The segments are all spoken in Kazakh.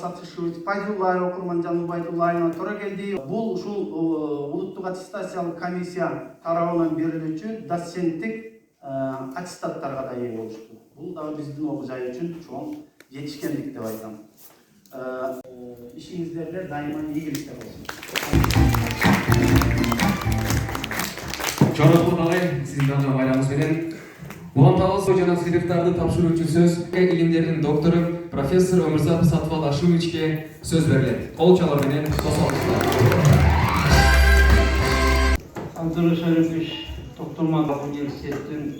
Сатышевич, Пайдуллаев, Окурманжан Пайдуллаевна туура келди. Бул ушул улуттук аттестациялык комиссия тарабынан берилүүчү доценттик аттестаттарга да ээ болушту. Бул дагы биздин окуу жай үчүн чоң жетишкендик деп айтам. İşinizlerle daima iyilikler olsun. Чоңоткул агай, сиздин дагы байланыс менен Уланталы жана сыйлыктарды тапшыруучу сөз илимдердин доктору профессор Өмүрзаков Сатыбал Ашимовичке сөз берилет. Кол чалар менен кошулуңуздар. Абдурашарипов Токтомак университетин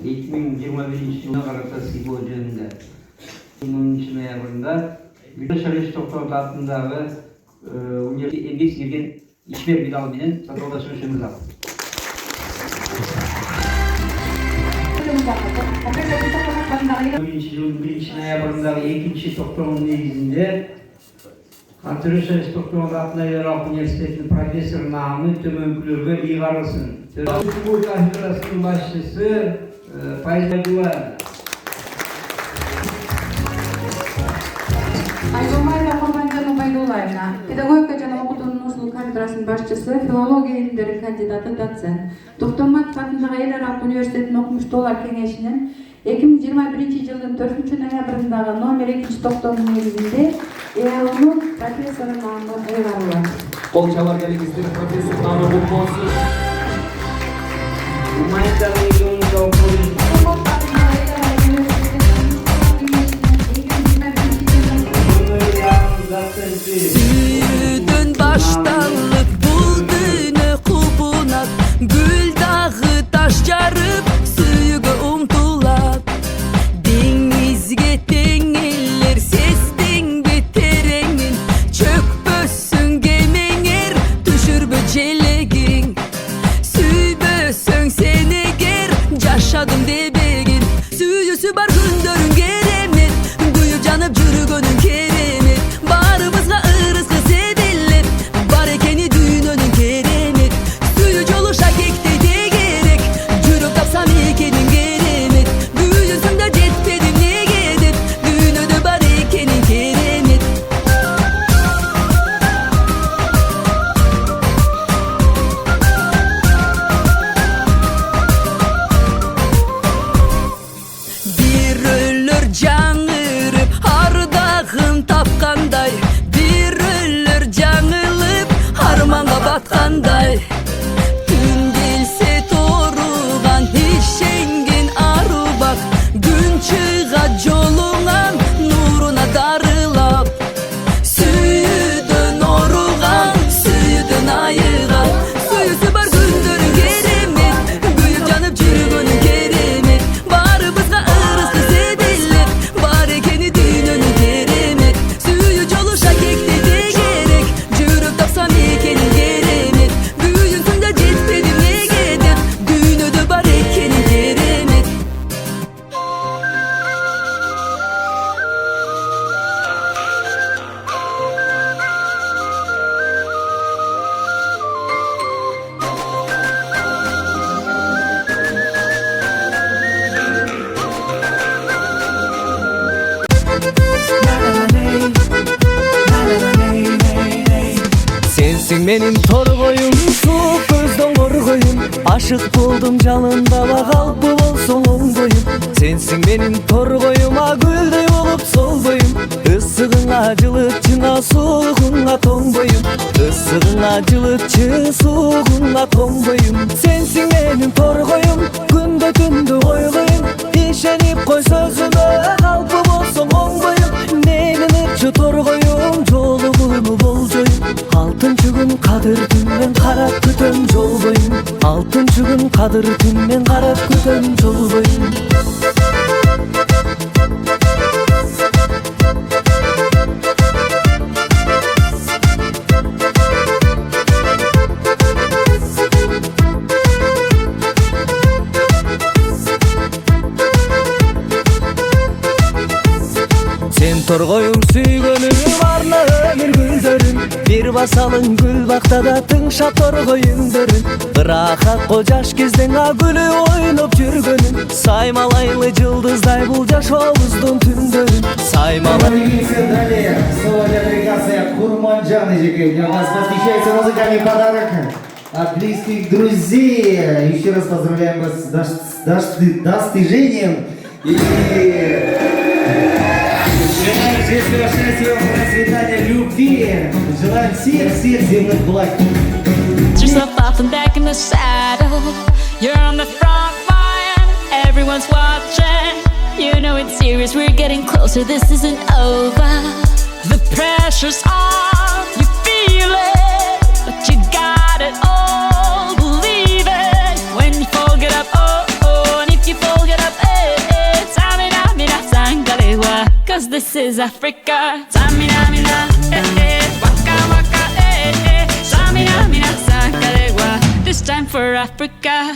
2021 жылына карата сыйлоо жөнүндө 10 ноябрында Абдурашарипов Токтомак атындагы университет эмгек сіңірген ишмер медалы менен Сатыбалдашевич Өмүрзаков. 2021 жылдын 1 ноябрындагы 2 токтомдун негизинде Абдурашарипов Токтомак атындагы университетинин профессор наамы төмөнкүлөргө ыйгарылсын. Республика кафедрасынын башчысы Пайдуллаев. Айгулбаева Окурманжан Пайдуллаевна, педагогика жана окутуунуучулук кафедрасынын башчысы, филология илимдеринин кандидаты, доцент. Токтомак атындагы Эл Аралык университетинин окумуштуулар кеңешинин 2021 жылдын 4 ноябрындагы номер 2 токтомдун негизинде ЭАОнун профессору наамы ыйгарылат. Кол чалар келиңиздер, профессор наамы куттуу болсун. Süydün baştanlık bul düğünü kubunak Gül dağı taş jarıp suyuga umtulak Denizge tengiller sestin beterengin Çökbössün gemenger düşürbö jelegin Süybössün seneger jaşadım debegin Süyüsü bar gündörün geremet Duyup janıp jürgönün keremet Barımızga ırızgı sevilip Bar ekeni düğününün keremet Suyu joluşa kekte de gerek Jürüp tapsam ekenin keremet Düğünüsümde jetpedim ne gedip Düğünüde bar ekenin keremet Bir ölür жаңырып ардағын тапқандай Bir ölür жаңылып арманға батқандай Түн келсе торуған ишенген ару бақ Күн чыға жолуңан нуруна дарылап Сүйүдөн оруған, сүйүдөн айыған Сүйүсү бар күндөрүн керемет Күйүп жанып жүргөнүн керемет Барыбызга ырысты себелеп Бар экени дүйнөнүн керемет Сүйүү жолуша кекте де керек Жүрүп тапсам экенин керемет Күйүүнсүндө жетпедим неге деп Дүйнөдө бар экенин керемет Sensin benim torgoyum, soğuk gözden korgoyum Aşık buldum canında bak alpı olsun ongoyum Sensin benim torgoyuma gülday olup solgoyum Issığın acılıkçına soğuğuna tomboyum Issığın acılıkçı soğuğuna tomboyum Sensin benim torgoyum, günde tündü koygoyum İşenip koy sözüme alpı olsun ongoyum Neylenipçi torgoyum, jolugunu boljoyum Алтынчы күн кадыр түнмен карап күтөм жол бойын Алтынчы күн кадыр түнмен карап күтөм жол бойын Sen торгоюм сүйгөнүм арна өмүр гүлдөрүн бир басалың гүл бактада тыңшап торгоюңдөрүн ырахатко жаш кезден гүлүп ойноп жүргөнүн саймалайлы жылдыздай бул жашообуздун түндөрүн саймалай. Далее снова делегация Курманджан Эжекеев. Для вас посвящается музыкальный подарок от близких друзей. Еще раз поздравляем вас с достижением. И желаем счастливого счастья, процветания, любви. Желаем всех земных благ. Yourself off and back in the saddle. You're on the front line. Everyone's watching. You know it's serious. We're getting closer. This isn't over. The pressure's on. You feel it, but you got it all. Believe it. When you fall, get up. Oh oh. And if you fall, get up. Eh. Samina mina sangalewa. 'Cause this is Africa. Samina mina. Waka waka. Samina mina sangalewa. This time for Africa.